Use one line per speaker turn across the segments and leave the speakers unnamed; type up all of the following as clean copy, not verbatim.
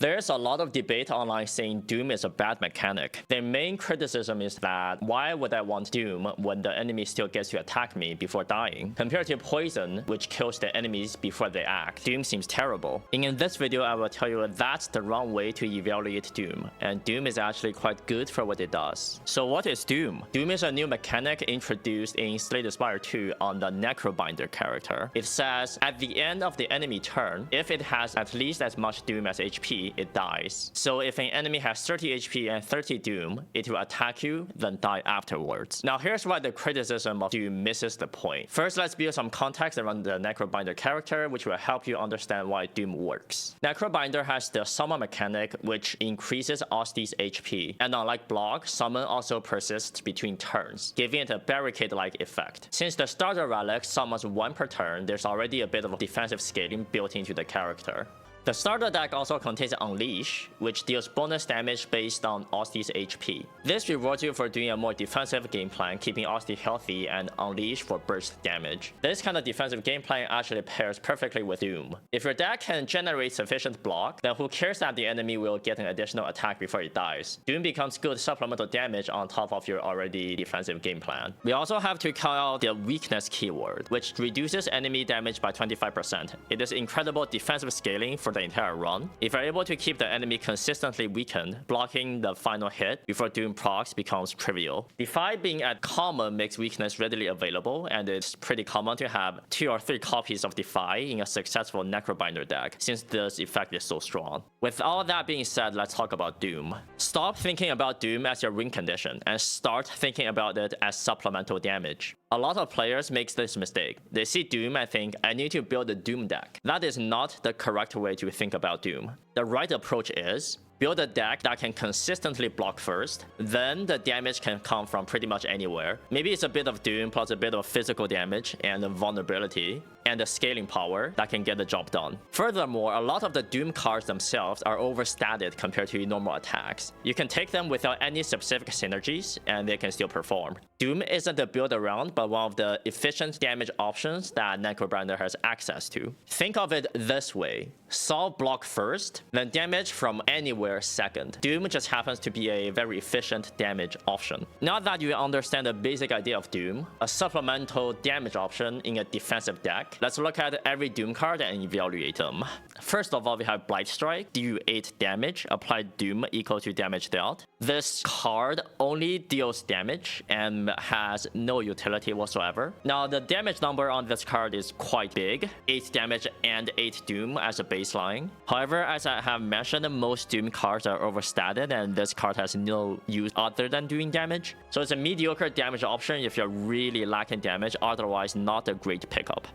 There's a lot of debate online saying Doom is a bad mechanic. The main criticism is that why would I want Doom when the enemy still gets to attack me before dying? Compared to Poison, which kills the enemies before they act, Doom seems terrible. In this video, I will tell you that's the wrong way to evaluate Doom, and Doom is actually quite good for what it does. So what is Doom? Doom is a new mechanic introduced in Spire 2 on the Necrobinder character. It says at the end of the enemy turn, if it has at least as much Doom as HP, it dies. So if an enemy has 30 HP and 30 Doom, it will attack you, then die afterwards. Now here's why the criticism of Doom misses the point. First, let's build some context around the Necrobinder character, which will help you understand why Doom works. Necrobinder has the summon mechanic, which increases Osti's HP, and unlike Block, summon also persists between turns, giving it a barricade-like effect. Since the starter relic summons 1 per turn, there's already a bit of defensive scaling built into the character. The starter deck also contains Unleash, which deals bonus damage based on Osti's HP. This rewards you for doing a more defensive game plan, keeping Osti healthy, and Unleash for burst damage. This kind of defensive game plan actually pairs perfectly with Doom. If your deck can generate sufficient block, then who cares that the enemy will get an additional attack before it dies? Doom becomes good supplemental damage on top of your already defensive game plan. We also have to count out the weakness keyword, which reduces enemy damage by 25%. It is incredible defensive scaling for the entire run. If you're able to keep the enemy consistently weakened, blocking the final hit before Doom procs becomes trivial. Defy being at common makes weakness readily available, and it's pretty common to have 2 or 3 copies of Defy in a successful Necrobinder deck, since this effect is so strong. With all that being said, let's talk about Doom. Stop thinking about Doom as your win condition, and start thinking about it as supplemental damage. A lot of players make this mistake. They see Doom and think, I need to build a Doom deck. That is not the correct way to think about Doom. The right approach is build a deck that can consistently block first, then the damage can come from pretty much anywhere. Maybe it's a bit of Doom plus a bit of physical damage and vulnerability, and the scaling power that can get the job done. Furthermore, a lot of the Doom cards themselves are overstated compared to normal attacks. You can take them without any specific synergies, and they can still perform. Doom isn't a build around, but one of the efficient damage options that Necrobinder has access to. Think of it this way. Solve block first, then damage from anywhere second. Doom just happens to be a very efficient damage option. Now that you understand the basic idea of Doom, a supplemental damage option in a defensive deck, let's look at every Doom card and evaluate them. First of all, we have Blight Strike, deal 8 damage, apply Doom equal to damage dealt. This card only deals damage and has no utility whatsoever. Now, the damage number on this card is quite big, 8 damage and 8 Doom as a baseline. However, as I have mentioned, most Doom cards are overstated, and this card has no use other than doing damage. So it's a mediocre damage option if you're really lacking damage, otherwise not a great pickup.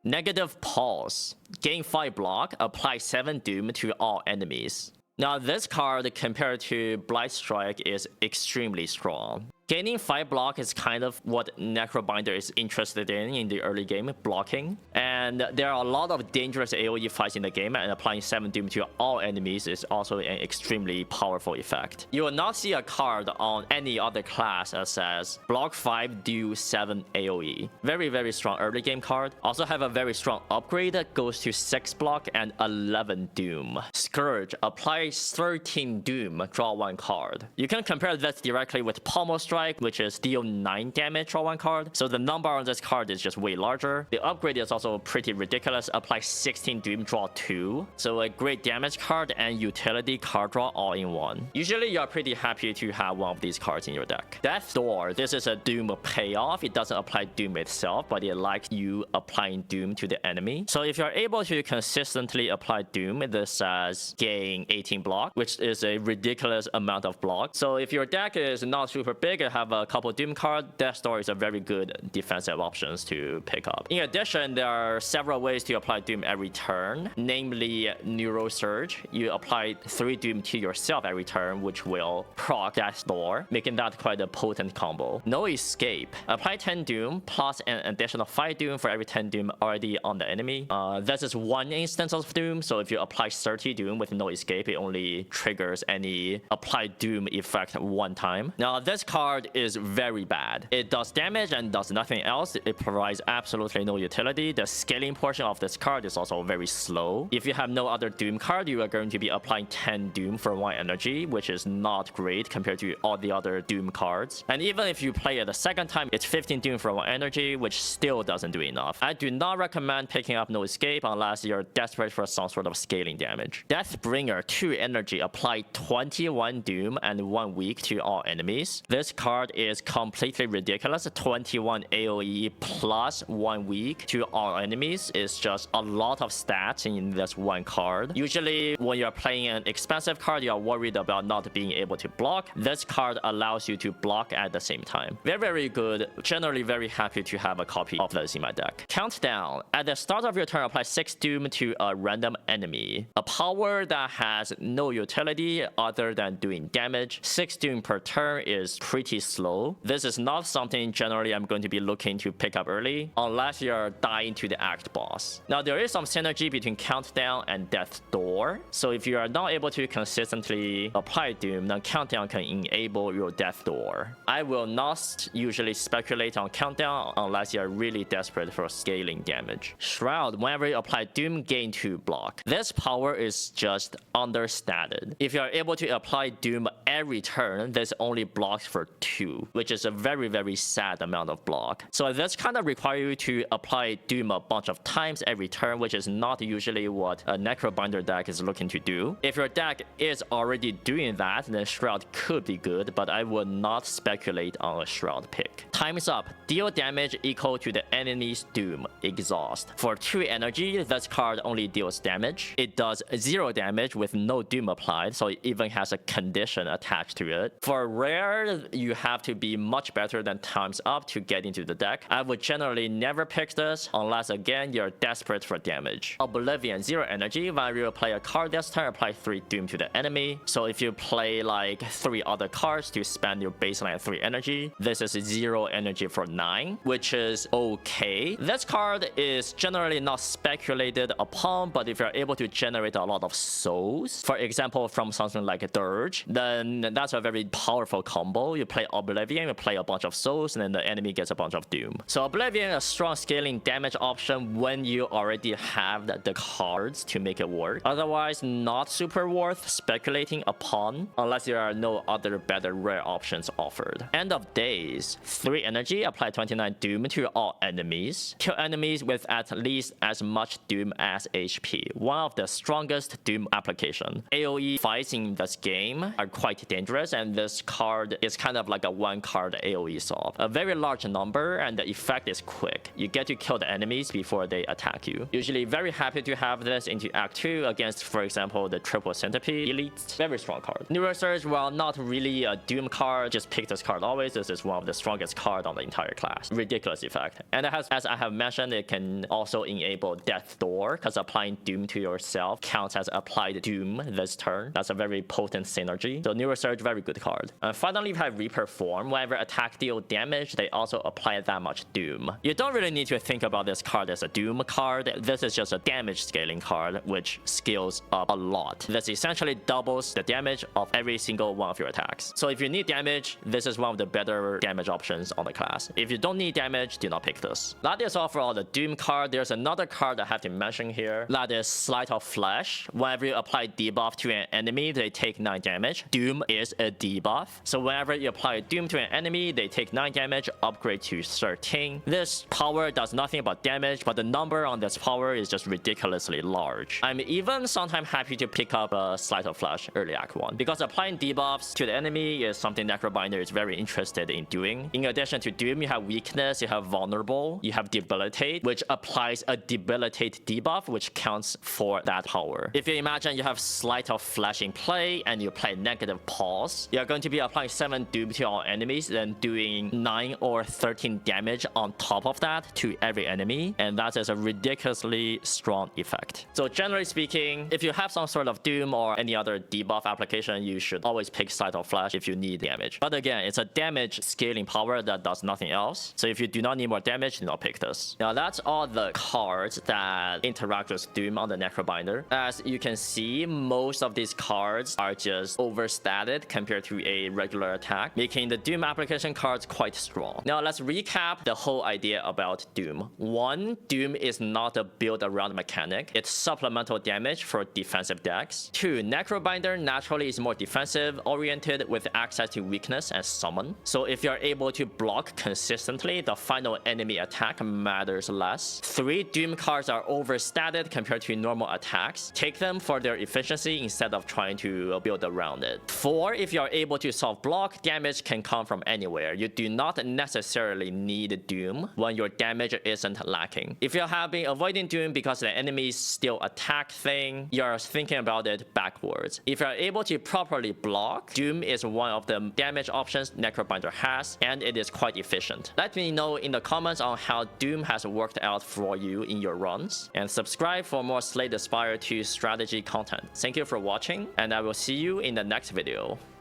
Negative Pulse. Gain 5 block, apply 7 Doom to all enemies. Now this card compared to Blight Strike is extremely strong. Gaining 5 block is kind of what Necrobinder is interested in the early game, blocking. And there are a lot of dangerous AoE fights in the game, and applying 7 Doom to all enemies is also an extremely powerful effect. You will not see a card on any other class that says block 5, do 7 AoE. Very, very strong early game card. Also have a very strong upgrade that goes to 6 block and 11 Doom. Scourge, apply 13 Doom, draw 1 card. You can compare this directly with Pommel Strike, which is deal 9 damage, draw 1 card. So the number on this card is just way larger. The upgrade is also pretty ridiculous. Apply 16 Doom, draw 2. So a great damage card and utility card draw all in one. Usually you're pretty happy to have one of these cards in your deck. Death Door, this is a Doom payoff. It doesn't apply Doom itself, but it likes you applying Doom to the enemy. So if you're able to consistently apply Doom, this says gain 18 block, which is a ridiculous amount of block. So if your deck is not super big, have a couple Doom cards, Death Door is a very good defensive options to pick up. In addition, there are several ways to apply Doom every turn, namely Neuro Surge. You apply 3 Doom to yourself every turn, which will proc Death Door, making that quite a potent combo. No Escape. Apply 10 Doom plus an additional 5 Doom for every 10 Doom already on the enemy. This is one instance of Doom, so if you apply 30 Doom with No Escape, it only triggers any applied Doom effect 1 time. Now, this card card is very bad. It does damage and does nothing else. It provides absolutely no utility. The scaling portion of this card is also very slow. If you have no other Doom card, you are going to be applying 10 Doom for 1 energy, which is not great compared to all the other Doom cards. And even if you play it the second time, it's 15 Doom for 1 energy, which still doesn't do enough. I do not recommend picking up No Escape unless you're desperate for some sort of scaling damage. Deathbringer 2 energy apply 21 Doom and 1 weak to all enemies. This card is completely ridiculous. 21 AoE plus 1 weak to all enemies is just a lot of stats in this one card. Usually when you're playing an expensive card, you are worried about not being able to block. This card allows you to block at the same time. Very, very good. Generally very happy to have a copy of this in my deck. Countdown. At the start of your turn, apply 6 Doom to a random enemy. A power that has no utility other than doing damage. 6 Doom per turn is pretty slow. This is not something generally I'm going to be looking to pick up early unless you're dying to the act boss. Now there is some synergy between Countdown and Death Door. So if you are not able to consistently apply Doom, then Countdown can enable your Death Door. I will not usually speculate on Countdown unless you're really desperate for scaling damage. Shroud, whenever you apply Doom, gain 2 block. This power is just understated. If you're able to apply Doom every turn, this only blocks for 2, which is a very, very sad amount of block. So this kind of requires you to apply Doom a bunch of times every turn, which is not usually what a Necrobinder deck is looking to do. If your deck is already doing that, then Shroud could be good, but I would not speculate on a Shroud pick. Time's up. Deal damage equal to the enemy's Doom. Exhaust. For 2 energy, this card only deals damage. It does 0 damage with no Doom applied, so it even has a condition attached to it. For rare, you have to be much better than Time's Up to get into the deck. I would generally never pick this unless again you're desperate for damage. Oblivion 0 energy. When you play a card this turn, apply 3 Doom to the enemy. So if you play like 3 other cards to spend your baseline 3 energy, this is 0 energy for 9, which is okay. This card is generally not speculated upon, but if you're able to generate a lot of souls, for example from something like a Dirge, then that's a very powerful combo. You play Oblivion, you play a bunch of souls, and then the enemy gets a bunch of Doom. So Oblivion is a strong scaling damage option when you already have the cards to make it work. Otherwise, not super worth speculating upon unless there are no other better rare options offered. End of Days. 3 energy, apply 29 Doom to all enemies. Kill enemies with at least as much Doom as HP. One of the strongest Doom application. AoE fights in this game are quite dangerous, and this card is kind of like a 1-card AoE solve. A very large number, and the effect is quick. You get to kill the enemies before they attack you. Usually very happy to have this into Act 2 against, for example, the Triple Centipede Elite. Very strong card. Neurosurge, while not really a Doom card, just pick this card always. This is one of the strongest cards on the entire class. Ridiculous effect. And it has, as I have mentioned, it can also enable Death Door, because applying Doom to yourself counts as applied Doom this turn. That's a very potent synergy. So Neurosurge, very good card. And finally, we have Reaper Form. Whenever attack deal damage, they also apply that much Doom. You don't really need to think about this card as a Doom card. This is just a damage scaling card, which scales up a lot. This essentially doubles the damage of every single one of your attacks. So if you need damage, this is one of the better damage options on the class. If you don't need damage, do not pick this. That is all for all the Doom card. There's another card I have to mention here. That is Sleight of Flesh. Whenever you apply debuff to an enemy, they take 9 damage. Doom is a debuff. So whenever you apply Doom to an enemy, they take 9 damage, upgrade to 13. This power does nothing but damage, but the number on this power is just ridiculously large. I'm even sometimes happy to pick up a Sleight of Flesh early Act 1, because applying debuffs to the enemy is something Necrobinder is very interested in doing. In addition to Doom, you have Weakness, you have Vulnerable, you have Debilitate, which applies a Debilitate debuff, which counts for that power. If you imagine you have Sleight of Flesh in play and you play Negative Pulse, you're going to be applying 7 Doom to all enemies, then doing 9 or 13 damage on top of that to every enemy, and that is a ridiculously strong effect. So generally speaking, if you have some sort of Doom or any other debuff application, you should always pick Sleight of Flesh if you need damage. But again, it's a damage scaling power that does nothing else. So if you do not need more damage, do not pick this. Now that's all the cards that interact with Doom on the Necrobinder. As you can see, most of these cards are just overstated compared to a regular attack. making the Doom application cards quite strong. Now let's recap the whole idea about Doom. 1. Doom is not a build around mechanic. It's supplemental damage for defensive decks. 2. Necrobinder naturally is more defensive oriented with access to weakness and summon. So if you're able to block consistently, the final enemy attack matters less. 3. Doom cards are overstated compared to normal attacks. Take them for their efficiency instead of trying to build around it. 4. If you're able to solve block, damage can come from anywhere. You do not necessarily need Doom when your damage isn't lacking. If you have been avoiding Doom because the enemies still attack thing, you're thinking about it backwards. If you're able to properly block, Doom is one of the damage options Necrobinder has, and it is quite efficient. Let me know in the comments on how Doom has worked out for you in your runs, and subscribe for more Slay the Spire 2 strategy content. Thank you for watching, and I will see you in the next video.